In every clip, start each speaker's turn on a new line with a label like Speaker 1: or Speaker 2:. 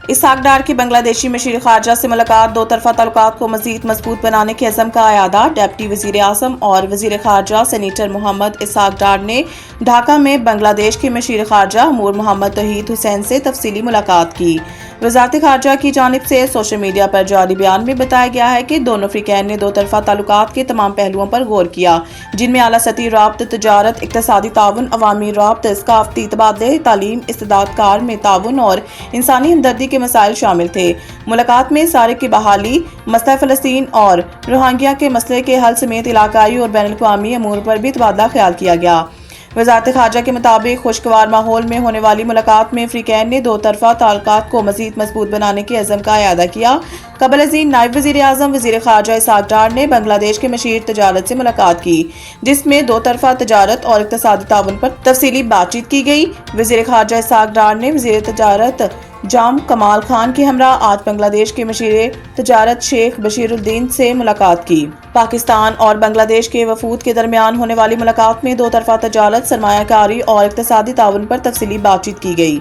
Speaker 1: اسحاق ڈار کی بنگلہ دیشی مشیر خارجہ سے ملاقات، دو طرفہ تعلقات کو مزید مضبوط بنانے کے عزم کا اعادہ۔ ڈپٹی وزیر اعظم اور وزیر خارجہ سینیٹر محمد اسحاق ڈار نے ڈھاکہ میں بنگلہ دیش کے مشیر خارجہ امور محمد توحید حسین سے تفصیلی ملاقات کی۔ وزارت خارجہ کی جانب سے سوشل میڈیا پر جاری بیان میں بتایا گیا ہے کہ دونوں فریقین نے دو طرفہ تعلقات کے تمام پہلوؤں پر غور کیا، جن میں اعلیٰ سطحی رابط، تجارت، اقتصادی تعاون، عوامی رابط، ثقافتی تبادلے، تعلیم، استعداد کار میں تعاون اور انسانی ہمدردی کے مسائل شامل تھے۔ ملاقات میں سارق کی بحالی، مسئلہ فلسطین اور روہنگیا کے مسئلے کے حل سمیت علاقائی اور بین الاقوامی امور پر بھی تبادلہ خیال کیا گیا۔ وزارت خارجہ کے مطابق خوشگوار ماحول میں ہونے والی ملاقات میں فریقین نے دو طرفہ تعلقات کو مزید مضبوط بنانے کے عزم کا اعادہ کیا۔ قبل ازیں نائب وزیر اعظم وزیر خارجہ اسحاق ڈار نے بنگلہ دیش کے مشیر تجارت سے ملاقات کی، جس میں دو طرفہ تجارت اور اقتصادی تعاون پر تفصیلی بات چیت کی گئی۔ وزیر خارجہ اسحاق ڈار نے وزیر تجارت جام کمال خان کے ہمراہ آج بنگلہ دیش کے مشیر تجارت شیخ بشیر الدین سے ملاقات کی۔ پاکستان اور بنگلہ دیش کے وفود کے درمیان ہونے والی ملاقات میں دو طرفہ تجارت، سرمایہ کاری اور اقتصادی تعاون پر تفصیلی بات چیت کی گئی۔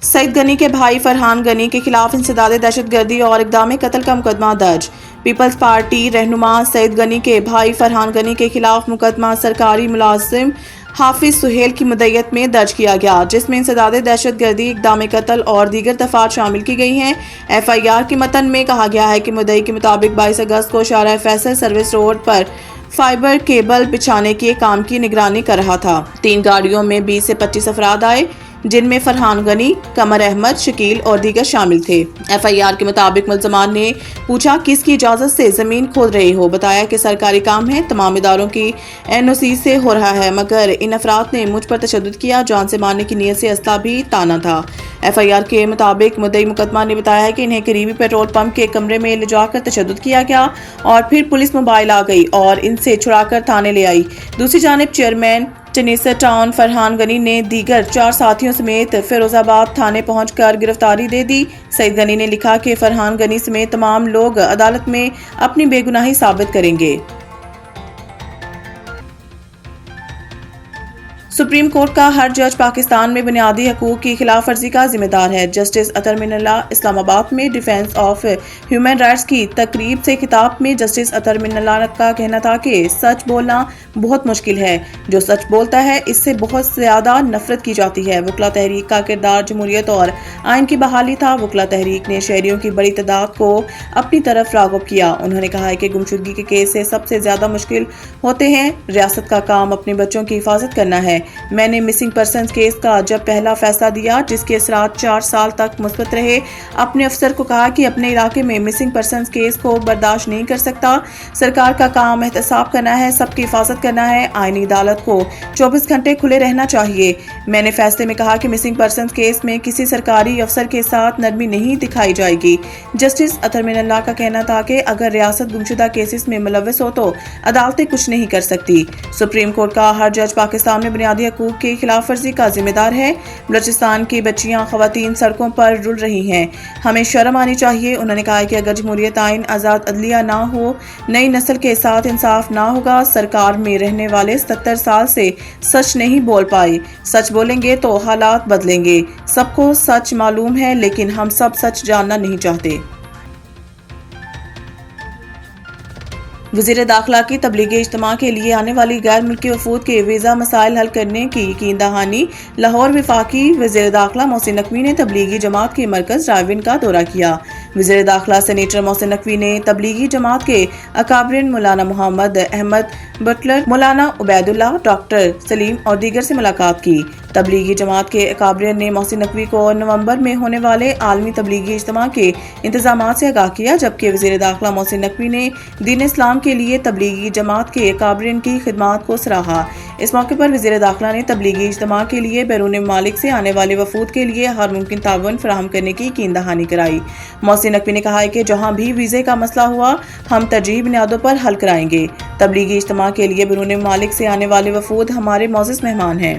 Speaker 1: سعید غنی کے بھائی فرحان غنی کے خلاف انسداد دہشت گردی اور اقدام قتل کا مقدمہ درج۔ پیپلز پارٹی رہنما سعید غنی کے بھائی فرحان غنی کے خلاف مقدمہ سرکاری ملازم حافظ سہیل کی مدعیت میں درج کیا گیا، جس میں انسداد دہشت گردی، اقدام قتل اور دیگر دفعات شامل کی گئی ہیں۔ ایف آئی آر کے متن میں کہا گیا ہے کہ مدعی کے مطابق 22 اگست کو شارع فیصل سروس روڈ پر فائبر کیبل بچھانے کے کام کی نگرانی کر رہا تھا۔ 3 گاڑیوں میں 20 سے 25 افراد آئے، جن میں فرحان غنی، قمر احمد، شکیل اور دیگر شامل تھے۔ ایف آئی آر کے مطابق ملزمان نے پوچھا کس کی اجازت سے زمین کھود رہے ہو، بتایا کہ سرکاری کام ہے، تمام اداروں کی این او سی سے ہو رہا ہے، مگر ان افراد نے مجھ پر تشدد کیا، جان سے مارنے کی نیت سے اسلحہ بھی تانا تھا۔ ایف آئی آر کے مطابق مدعی مقدمہ نے بتایا ہے کہ انہیں قریبی پیٹرول پمپ کے کمرے میں لے جا کر تشدد کیا گیا اور پھر پولیس موبائل آ گئی اور ان سے چھڑا کر تھانے لے آئی۔ دوسری جانب چیئرمین ٹنیسر ٹاؤن فرحان غنی نے دیگر 4 ساتھیوں سمیت فیروز آباد تھانے پہنچ کر گرفتاری دے دی۔ سعید غنی نے لکھا کہ فرحان غنی سمیت تمام لوگ عدالت میں اپنی بے گناہی ثابت کریں گے۔ سپریم کورٹ کا ہر جج پاکستان میں بنیادی حقوق کی خلاف ورزی کا ذمہ دار ہے۔ جسٹس اطہر من اللہ اسلام آباد میں ڈیفینس آف ہیومن رائٹس کی تقریب سے خطاب میں جسٹس اطہر من اللہ کا کہنا تھا کہ سچ بولنا بہت مشکل ہے، جو سچ بولتا ہے اس سے بہت زیادہ نفرت کی جاتی ہے۔ وکلا تحریک کا کردار جمہوریت اور آئین کی بحالی تھا۔ وکلا تحریک نے شہریوں کی بڑی تعداد کو اپنی طرف راغب کیا۔ انہوں نے کہا ہے کہ گمشدگی کے کیس سے سب سے زیادہ مشکل ہوتے ہیں۔ ریاست کا کام اپنے بچوں کی حفاظت کرنا ہے۔ میں نے مسنگ پرسنز کیس کا جب پہلا فیصلہ دیا، جس کے اثرات 4 سال تک مثبت رہے، اپنے افسر کو کہا کہ اپنے علاقے میں مسنگ پرسنز کیس کو برداشت نہیں کر سکتا۔ سرکار کا کام احتساب کرنا ہے، سب کی حفاظت کرنا ہے، آئینی عدالت کو 24 گھنٹے کھلے رہنا چاہیے۔ میں نے فیصلے میں کہا کہ مسنگ پرسنز کیس میں کسی سرکاری افسر کے ساتھ نرمی نہیں دکھائی جائے گی۔ جسٹس اطہر من اللہ کا کہنا تھا کہ اگر ریاست گمشدہ کیسز میں ملوث ہو تو عدالتیں کچھ نہیں کر سکتی۔ سپریم کورٹ کا ہر جج پاکستان میں بنیادی حقوق کی خلاف ورزی کا ذمہ دار ہے۔ بلوچستان کی بچیاں، خواتین سڑکوں پر رل رہی ہیں، ہمیں شرم آنی چاہیے۔ انہوں نے کہا کہ اگر جمہوریت آئین، آزاد عدلیہ نہ ہو، نئی نسل کے ساتھ انصاف نہ ہوگا، سرکار میں رہنے والے 77 سال سے سچ نہیں بول پائے۔ سچ بولیں گے تو حالات بدلیں گے۔ سب کو سچ معلوم ہے لیکن ہم سب سچ جاننا نہیں چاہتے۔ وزیر داخلہ کی تبلیغی اجتماع کے لیے آنے والی غیر ملکی وفود کے ویزا مسائل حل کرنے کی یقین دہانی۔ لاہور وفاقی وزیر داخلہ محسن نقوی نے تبلیغی جماعت کے مرکز ڈرائیو-ان کا دورہ کیا۔ وزیر داخلہ سینیٹر محسن نقوی نے تبلیغی جماعت کے اکابرین مولانا محمد احمد بٹلر، مولانا عبید اللہ، ڈاکٹر سلیم اور دیگر سے ملاقات کی۔ تبلیغی جماعت کے اکابرین نے محسن نقوی کو نومبر میں ہونے والے عالمی تبلیغی اجتماع کے انتظامات سے آگاہ کیا، جبکہ وزیر داخلہ محسن نقوی نے دین اسلام کے لیے تبلیغی جماعت کے اکابرین کی خدمات کو سراہا۔ اس موقع پر وزیر داخلہ نے تبلیغی اجتماع کے لیے بیرون ممالک سے آنے والے وفود کے لیے ہر ممکن تعاون فراہم کرنے کی یقین دہانی کرائی۔ محسن نقوی نے کہا کہ جہاں بھی ویزے کا مسئلہ ہوا، ہم ترجیحی بنیادوں پر حل کرائیں گے۔ تبلیغی اجتماع کے لیے بیرون ممالک سے آنے والے وفود ہمارے معزز مہمان ہیں۔